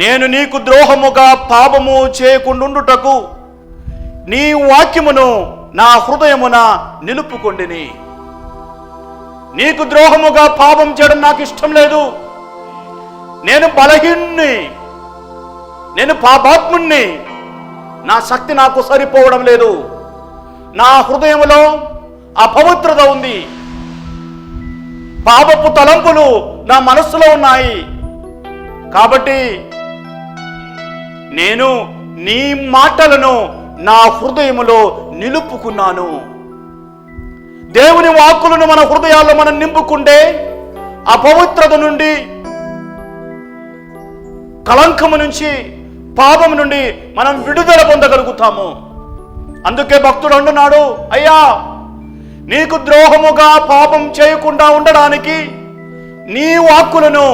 నేను నీకు ద్రోహముగా పాపము చేయకుండుటకు నీ వాక్యమును నా హృదయమున నిలుపుకొండిని. నీకు ద్రోహముగా పాపం చేయడం నాకు ఇష్టం లేదు. నేను బలహీనుని, నేను పాపాత్ముణ్ణి. నా శక్తి నాకు సరిపోవడం లేదు. నా హృదయములో అపవిత్రత ఉంది. పాపపు తలంపులు నా మనస్సులో ఉన్నాయి. కాబట్టి నేను నీ మాటలను నా హృదయములో నిలుపుకున్నాను. దేవుని వాక్కులను మన హృదయాల్లో మనం నింపుకుంటే అపవిత్రత నుండి, కళంకము నుంచి, పాపము నుండి మనం విడుదల పొందగలుగుతాము. అందుకే భక్తుడు అంటున్నాడు, అయ్యా నీకు ద్రోహముగా పాపం చేయకుండా ఉండడానికి నీ వాక్కులను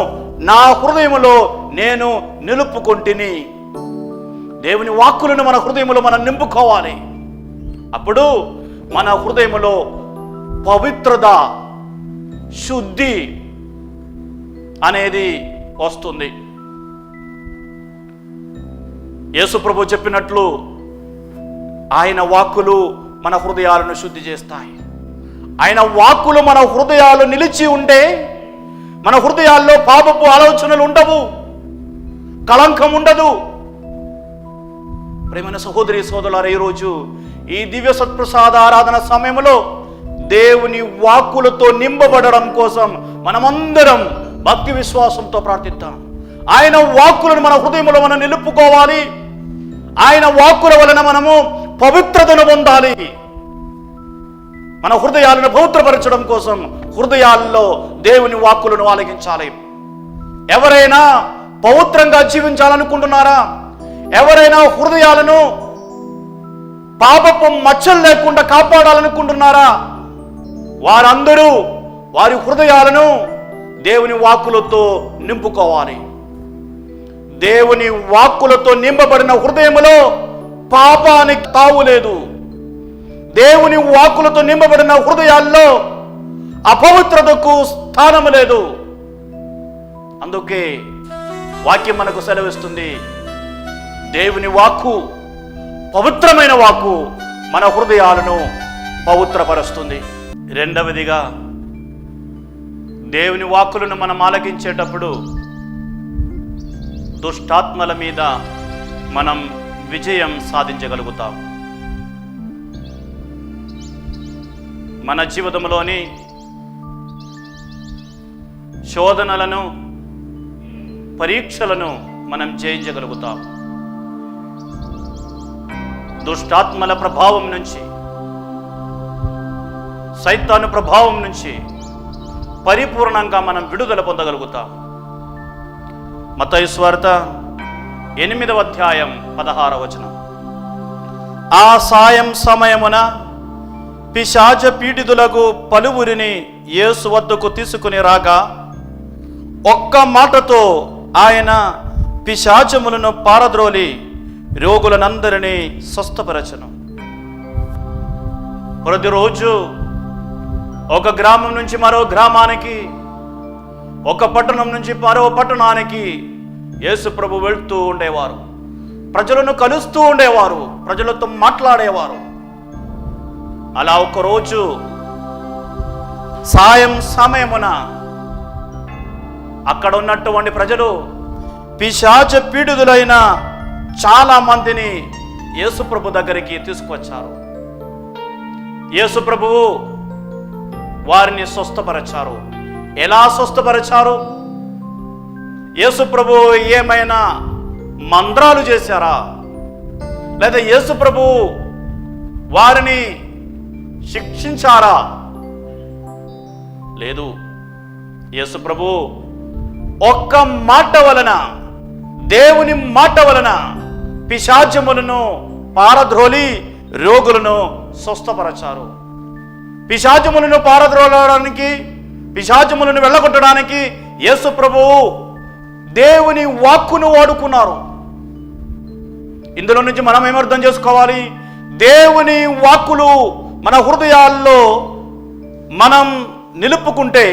నా హృదయములో నేను నిలుపుకొంటిని. దేవుని వాక్కులను మన హృదయములో మనం నింపుకోవాలి. అప్పుడు మన హృదయములో పవిత్రత, శుద్ధి అనేది వస్తుంది. యేసు ప్రభు చెప్పినట్లు ఆయన వాక్కులు మన హృదయాలను శుద్ధి చేస్తాయి. ఆయన వాక్కులు మన హృదయాలు నిలిచి ఉంటే మన హృదయాల్లో పాపపు ఆలోచనలు ఉండవు, కళంకం ఉండదు. ప్రేమైన సహోదరి సోదరులారా, ఈరోజు ఈ దివ్య సత్ప్రసాద ఆరాధన సమయంలో దేవుని వాక్కులతో నింపబడడం కోసం మనమందరం భక్తి విశ్వాసంతో ప్రార్థిద్దాం. ఆయన వాక్కులను మన హృదయంలో మనం నిలుపుకోవాలి. ఆయన వాక్కుల వలన మనము పవిత్రతను పొందాలి. మన హృదయాలను పవిత్రపరచడం కోసం హృదయాల్లో దేవుని వాక్కులను ఆలకించాలి. ఎవరైనా పవిత్రంగా జీవించాలనుకుంటున్నారా? ఎవరైనా హృదయాలను పాపపు మచ్చలు లేకుండా కాపాడాలనుకుంటున్నారా? వారందరూ వారి హృదయాలను దేవుని వాక్కులతో నింపుకోవాలి. దేవుని వాక్కులతో నింపబడిన హృదయములో పాపానికి తావు లేదు. దేవుని వాక్కులతో నింపబడిన హృదయాల్లో అపవిత్రతకు స్థానము లేదు. అందుకే వాక్యం మనకు సెలవిస్తుంది, దేవుని వాక్కు పవిత్రమైన వాక్కు మన హృదయాలను పవిత్రపరుస్తుంది. రెండవదిగా, దేవుని వాక్కులను మనం ఆలకించేటప్పుడు దుష్టాత్మల మీద మనం విజయం సాధించగలుగుతాం. మన జీవితంలోని శోధనలను, పరీక్షలను మనం జయించగలుగుతాం. దుష్టాత్మల ప్రభావం నుంచి, సైతాను ప్రభావం నుంచి పరిపూర్ణంగా మనం విడుదల పొందగలుగుతాం. మత్తయి సువార్త 8వ అధ్యాయం 16వ వచనం. ఆ సాయం సమయమున పిశాచ పీడితులకు పలువురిని యేసు వద్దకు తీసుకుని రాగా ఒక్క మాటతో ఆయన పిశాచములను పారద్రోలి రోగులనందరినీ స్వస్థపరచను. ప్రతిరోజు ఒక గ్రామం నుంచి మరో గ్రామానికి, ఒక పట్టణం నుంచి మరో పట్టణానికి యేసు ప్రభు వెళ్తూ ఉండేవారు. ప్రజలను కలుస్తూ ఉండేవారు, ప్రజలతో మాట్లాడేవారు. అలా ఒకరోజు సాయం సమయమున అక్కడ ఉన్నటువంటి ప్రజలు పిశాచ పీడితులైన చాలా మందిని యేసు ప్రభు దగ్గరికి తీసుకువచ్చారు. యేసు ప్రభువు వారిని స్వస్థపరిచారు. ఎలా స్వస్థపరిచారు? యేసు ప్రభువు ఏమైనా మంత్రాలు చేశారా? లేదా యేసు ప్రభువు వారిని శిక్షించారా? లేదు. యేసు ప్రభువు ఒక్క మాట వలన, దేవుని మాట వలన పిశాచములను పారద్రోలి రోగులను స్వస్థపరచారు. పిశాచములను పారద్రోలడానికి, పిశాచములను వెళ్ళగొట్టడానికి యేసు ప్రభువు దేవుని వాక్కును వాడుకున్నారు. ఇందులో నుంచి మనం ఏమర్థం చేసుకోవాలి? దేవుని వాక్కులు మన హృదయాల్లో మనం నిలుపుకుంటే,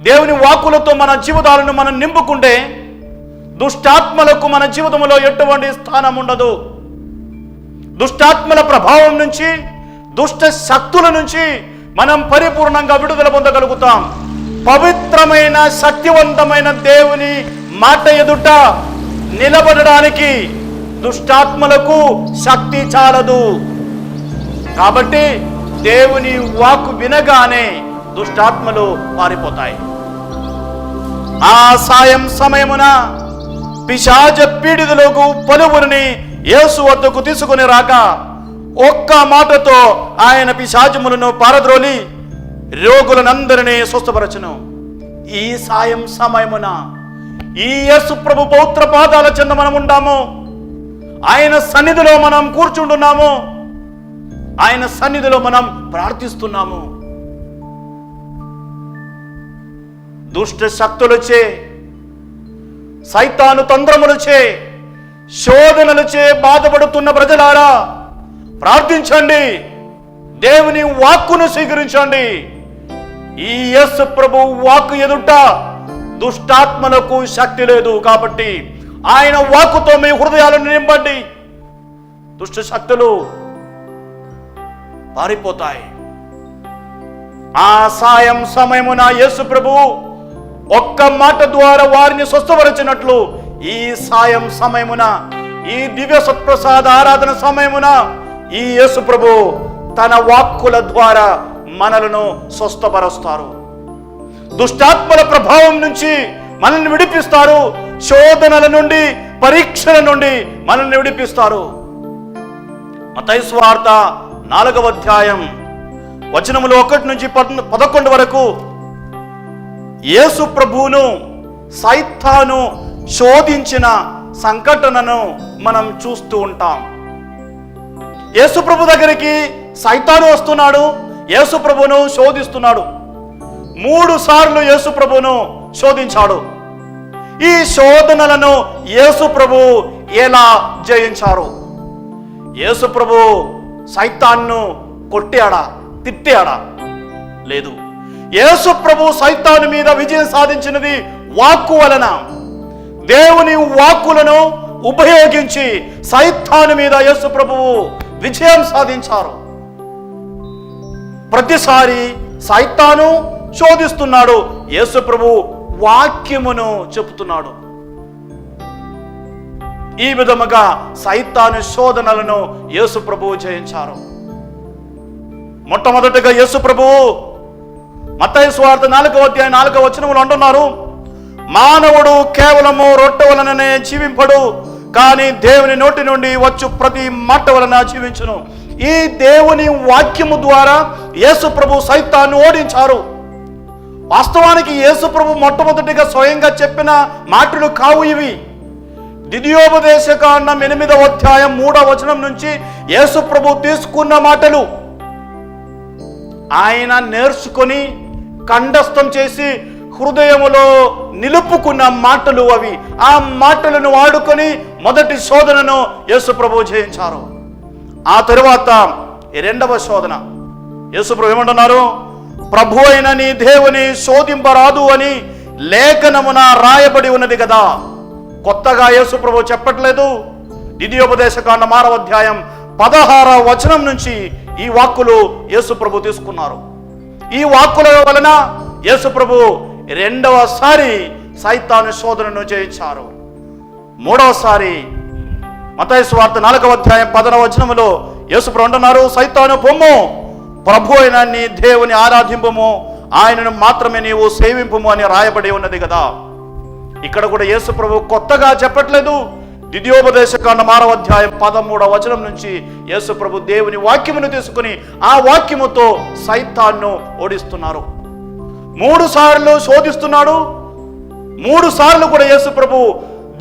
దేవుని వాక్కులతో మన జీవితాలను మనం నింపుకుంటే, దుష్టాత్మలకు మన జీవితంలో ఎటువంటి స్థానం ఉండదు. దుష్టాత్మల ప్రభావం నుంచి, దుష్ట శక్తుల నుంచి మనం పరిపూర్ణంగా విడుదల పొందగలుగుతాం. పవిత్రమైన శక్తివంతమైన దేవుని మాట ఎదుట నిలబడడానికి దుష్టాత్మలకు శక్తి చాలదు. కాబట్టి దేవుని వాక్కు వినగానే దుష్టాత్మలు పారిపోతాయి. ఆ సాయం సమయమున పిశాచ పీడితులకు పలువురిని యేసు వద్దకు తీసుకుని రాక, ఒక్క మాటతో ఆయన పిశాచములను పారద్రోలి రోగులనందరినీ స్వస్థపరచును. ఈ సాయం సమయమున ఈ యేసు ప్రభు పవిత్ర పాదాల చెంత మనం ఉంటాము. ఆయన సన్నిధిలో మనం కూర్చుంటున్నాము. ఆయన సన్నిధిలో మనం ప్రార్థిస్తున్నాము. దుష్ట శక్తులచే, సైతాను తంత్రములచే, శోధనలచే బాధపడుతున్న ప్రజలారా ప్రార్థించండి. దేవుని వాక్కును స్వీకరించండి. ఈ యేసు ప్రభు వాక్కు ఎదుట దుష్టాత్మలకు శక్తి లేదు. కాబట్టి ఆయన వాక్కుతో మీ హృదయాలను నింపండి. దుష్ట శక్తులు పారిపోతాయి. ఆ సాయం సమయమున యేసు ప్రభు ఒక్క మాట ద్వారా వారిని స్వస్థపరిచినట్లు, ఈ సాయం సమయమున, ఈ దివ్య సత్ప్రసాద ఆరాధన సమయమున ఈ యేసు ప్రభు తన వాక్కుల ద్వారా మనలను స్వస్థపరుస్తారు. దుష్టాత్మల ప్రభావం నుంచి మనల్ని విడిపిస్తారు. శోధనల నుండి, పరీక్షల నుండి మనల్ని విడిపిస్తారు. మత్తయి సువార్త 4వ అధ్యాయం వచనములు 1 నుంచి 11 వరకు యేసు ప్రభువును సైతాను శోధించిన సంఘటనను మనం చూస్తూ ఉంటాం. యేసు ప్రభు దగ్గరికి సైతాను వస్తున్నాడు, యేసు ప్రభువును శోధిస్తున్నాడు. 3 సార్లు యేసు ప్రభువును శోధించాడు. ఈ శోధనలను యేసు ప్రభు ఎలా జయించారు? యేసు ప్రభు సైతాన్ను కొట్టాడా, తిట్టాడా? లేదు. యేసు ప్రభు సైతాను మీద విజయం సాధించినది వాక్కు వలన. దేవుని వాక్కులను ఉపయోగించి సైతాను మీద యేసు ప్రభువు విజయం సాధించారు. ప్రతిసారి సైతాను శోధిస్తున్నాడు, యేసు ప్రభు వాక్యమును చెబుతున్నాడు. ఈ విధముగా సైతాను శోధనలను యేసు ప్రభువు జయించారు. మొట్టమొదటిగా యేసు ప్రభువు మత్తయి సువార్త 4వ అధ్యాయం 4వ వచనములో అంటున్నారు, మానవుడు కేవలము రొట్టె వలననే జీవింపడు, కానీ దేవుని నోటి నుండి వచ్చు ప్రతి మాట వలన జీవించును. ఈ దేవుని వాక్యము ద్వారా యేసు ప్రభు సైతాన్ని ఓడించారు. వాస్తవానికి యేసు ప్రభు మొట్టమొదటిగా స్వయంగా చెప్పిన మాటలు కావు ఇవి. ద్వితీయోపదేశకాండం 8వ అధ్యాయం 3వ వచనం నుంచి యేసు ప్రభు తీసుకున్న మాటలు, ఆయన నేర్చుకొని కంఠస్థం చేసి హృదయములో నిలుపుకున్న మాటలు అవి. ఆ మాటలను వాడుకొని మొదటి శోధనను యేసు ప్రభు జయించారు. ఆ తరువాత 2వ శోధన యేసు ప్రభు ఏమంటున్నారు? ప్రభు అయిన నీ దేవుని శోధింపరాదు అని లేఖనమున రాయబడి ఉన్నది కదా. కొత్తగా యేసు ప్రభు చెప్పట్లేదు. ద్వితీయోపదేశకాండం 6వ అధ్యాయం 16వ వచనం నుంచి ఈ వాక్కులు యేసు ప్రభు తీసుకున్నారు. ఈ వాక్కుల వలన యేసు ప్రభు 2వసారి సైతాను శోధనను జయించారు. 3వసారి మత్తయి సువార్త 4వ అధ్యాయం 10వ వచనములో యేసు ప్రభు అంటున్నారు, సైతాను పొమ్ము, ప్రభు అయిన నీ దేవుని ఆరాధింపుము, ఆయనను మాత్రమే నీవు సేవింపుము అని రాయబడి ఉన్నది కదా. ఇక్కడ కూడా యేసు ప్రభు కొత్తగా చెప్పట్లేదు. ద్వితీయోపదేశకాండం 6వ అధ్యాయం 13వ వచనం నుంచి యేసు ప్రభు దేవుని వాక్యమును తీసుకుని ఆ వాక్యముతో సైతాన్ను ఓడిస్తున్నారు. 3 సార్లు శోధిస్తున్నాడు. 3 సార్లు కూడా యేసు ప్రభు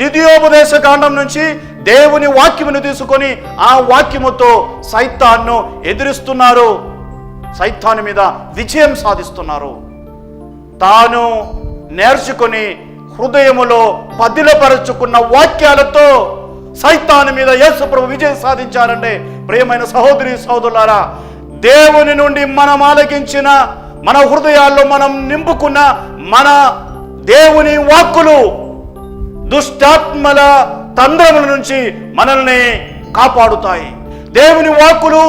ద్వితీయోపదేశకాండం నుంచి దేవుని వాక్యమును తీసుకొని ఆ వాక్యముతో సైతాన్ను ఎదిరిస్తున్నారు. సైతాను మీద విజయం సాధిస్తున్నారు. తాను నేర్చుకొని హృదయములో పదిలపరుచుకున్న వాక్యాలతో సైతాను మీద యేసు ప్రభు విజయం సాధించారంటే, ప్రియమైన సహోదరి సహోదరులారా, దేవుని నుండి మనం ఆలకించిన, మన హృదయాల్లో మనం నింపుకున్న మన దేవుని వాక్కులు దుష్టాత్మల తంత్రముల నుంచి మనల్ని కాపాడుతాయి. దేవుని వాక్కులు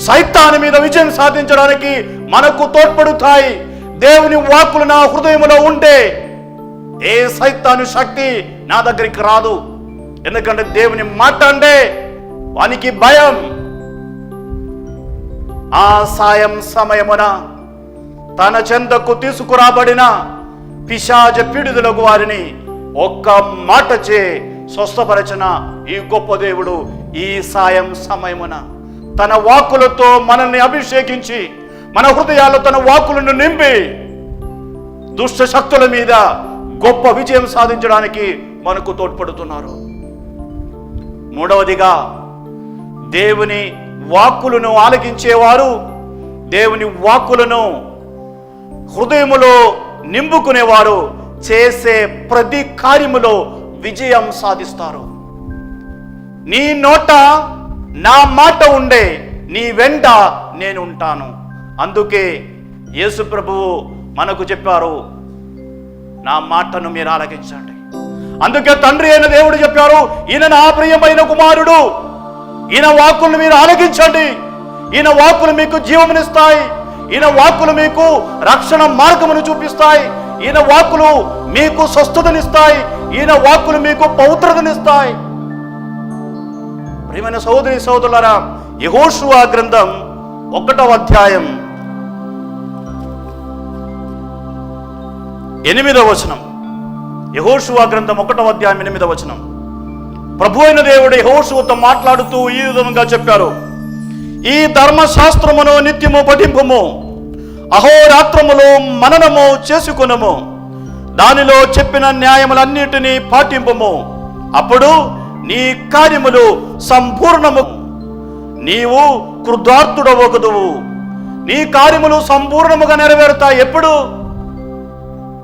సైతాను మీద విజయం సాధించడానికి మనకు తోడ్పడుతాయి. దేవుని వాక్కులు నా హృదయంలో ఉంటే ఏ సైతాను శక్తి నా దగ్గరికి రాదు. ఎందుకంటే దేవుని మాట అంటే వానికి భయం. ఆ సాయం సమయమున తన చెంతకు తీసుకురాబడిన పిశాచ పీడితులకు వారిని ఒక్క మాటచే స్వస్థపరచిన ఈ గొప్ప దేవుడు ఈ సాయం సమయమున తన వాక్కులతో మనల్ని అభిషేకించి మన హృదయాల్లో తన వాక్కులను నింపి దుష్ట శక్తుల మీద గొప్ప విజయం సాధించడానికి మనకు తోడ్పడుతున్నారు. మూడవదిగా, దేవుని వాక్కులను ఆలకించేవారు దేవుని వాక్కులను హృదయములో నింపుకునేవారు చేసే ప్రతి కార్యములో విజయం సాధిస్తారు. నీ నోట నా మాట ఉండే, నీ వెంట నేను ఉంటాను. అందుకే యేసు ప్రభువు మనకు చెప్పారు, నా మాటను మీరు ఆలకించండి. అందుకే తండ్రి అయిన దేవుడు చెప్పారు, ఈయన నా ప్రియమైన కుమారుడు, ఈయన వాక్కులు మీరు ఆలకించండి. ఈయన వాక్కులు మీకు జీవమునిస్తాయి. ఈయన వాక్కులు మీకు రక్షణ మార్గమును చూపిస్తాయి. ఈయన వాక్కులు మీకు స్వస్థతనిస్తాయి. ఈయన వాక్కులు మీకు పవిత్రతనిస్తాయి. ప్రియమైన సహోదరి సహోదరులారా, యెహోషువ గ్రంథం 1వ అధ్యాయం 8వ వచనం. యెహోషువ గ్రంథం 1వ అధ్యాయం 8వ వచనం. ప్రభు అయిన దేవుడు యెహోషువతో మాట్లాడుతూ ఈ విధంగా చెప్పారు, ఈ ధర్మశాస్త్రమును నిత్యము పఠింపుము, అహోరాత్రములో మననము చేసుకునము, దానిలో చెప్పిన న్యాయములన్నిటినీ పాటింపుము. అప్పుడు నీ కార్యములు సంపూర్ణము, నీవు కృతార్థుడవగుదువు. నీ కార్యములు సంపూర్ణముగా నెరవేరుతాయి. ఎప్పుడు?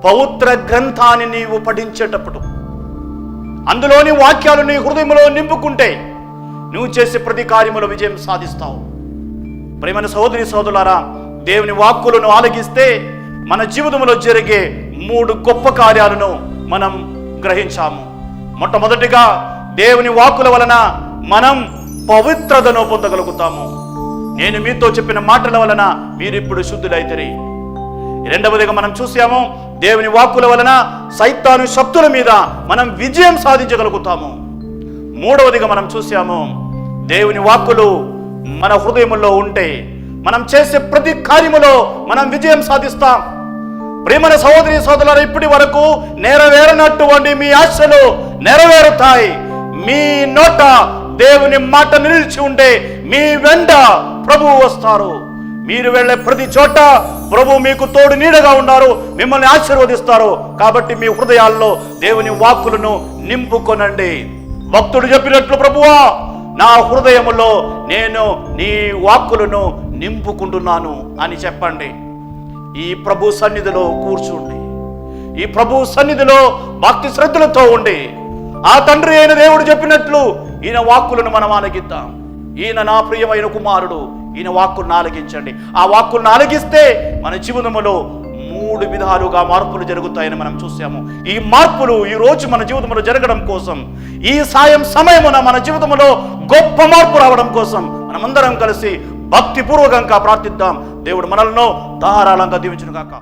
పవిత్ర గ్రంథాన్ని నీవు పఠించేటప్పుడు, అందులోని వాక్యాలు నీ హృదయంలో నింపుకుంటే నువ్వు చేసే ప్రతి కార్యములో విజయం సాధిస్తావు. ప్రియమైన సహోదరి సహోదరులారా, దేవుని వాక్కులను ఆలకిస్తే మన జీవితంలో జరిగే 3 గొప్ప కార్యాలను మనం గ్రహించాము. మొట్టమొదటిగా, దేవుని వాక్కుల వలన మనం పవిత్రతను పొందగలుగుతాము. నేను మీతో చెప్పిన మాటల వలన మీరు ఇప్పుడు శుద్ధులైతరి. రెండవదిగా మనం చూసాము, దేవుని వాక్కుల వలన సైతాను శక్తుల మీద మనం విజయం సాధించగలుగుతాము. మూడవదిగా మనం చూసాము, దేవుని వాక్కులు మన హృదయంలో ఉంటే మనం చేసే ప్రతి కార్యములో మనం విజయం సాధిస్తాం. ప్రియమైన సహోదరి సోదరులారా, ఇప్పటి వరకు నెరవేరనటువంటి మీ ఆశలు నెరవేరుతాయి. మీ నోట దేవుని మాట నిలిచి ఉంటే మీ వెంట ప్రభువు వస్తారు. మీరు వెళ్ళే ప్రతి చోట ప్రభు మీకు తోడు నీడగా ఉన్నారు, మిమ్మల్ని ఆశీర్వదిస్తారు. కాబట్టి మీ హృదయాల్లో దేవుని వాక్కులను నింపుకొనండి. భక్తుడు చెప్పినట్లు, ప్రభువా నా హృదయములో నేను నీ వాక్కులను నింపుకుంటున్నాను అని చెప్పండి. ఈ ప్రభు సన్నిధిలో కూర్చుండి, ఈ ప్రభు సన్నిధిలో భక్తి శ్రద్ధలతో ఉండి, ఆ తండ్రి అయిన దేవుడు చెప్పినట్లు ఈయన వాక్కులను మనం ఆలకిద్దాం. ఈయన నా ప్రియమైన కుమారుడు, ఈయన వాక్కులను ఆలకించండి. ఆ వాక్కులను ఆలకిస్తే మన జీవితంలో 3 విధాలుగా మార్పులు జరుగుతాయని మనం చూసాము. ఈ మార్పులు ఈ రోజు మన జీవితంలో జరగడం కోసం, ఈ సాయం సమయమున మన జీవితంలో గొప్ప మార్పు రావడం కోసం మనమందరం కలిసి భక్తిపూర్వకంగా ప్రార్థిద్దాం. దేవుడు మనల్ని ధారాళంగా దీవించును గాక.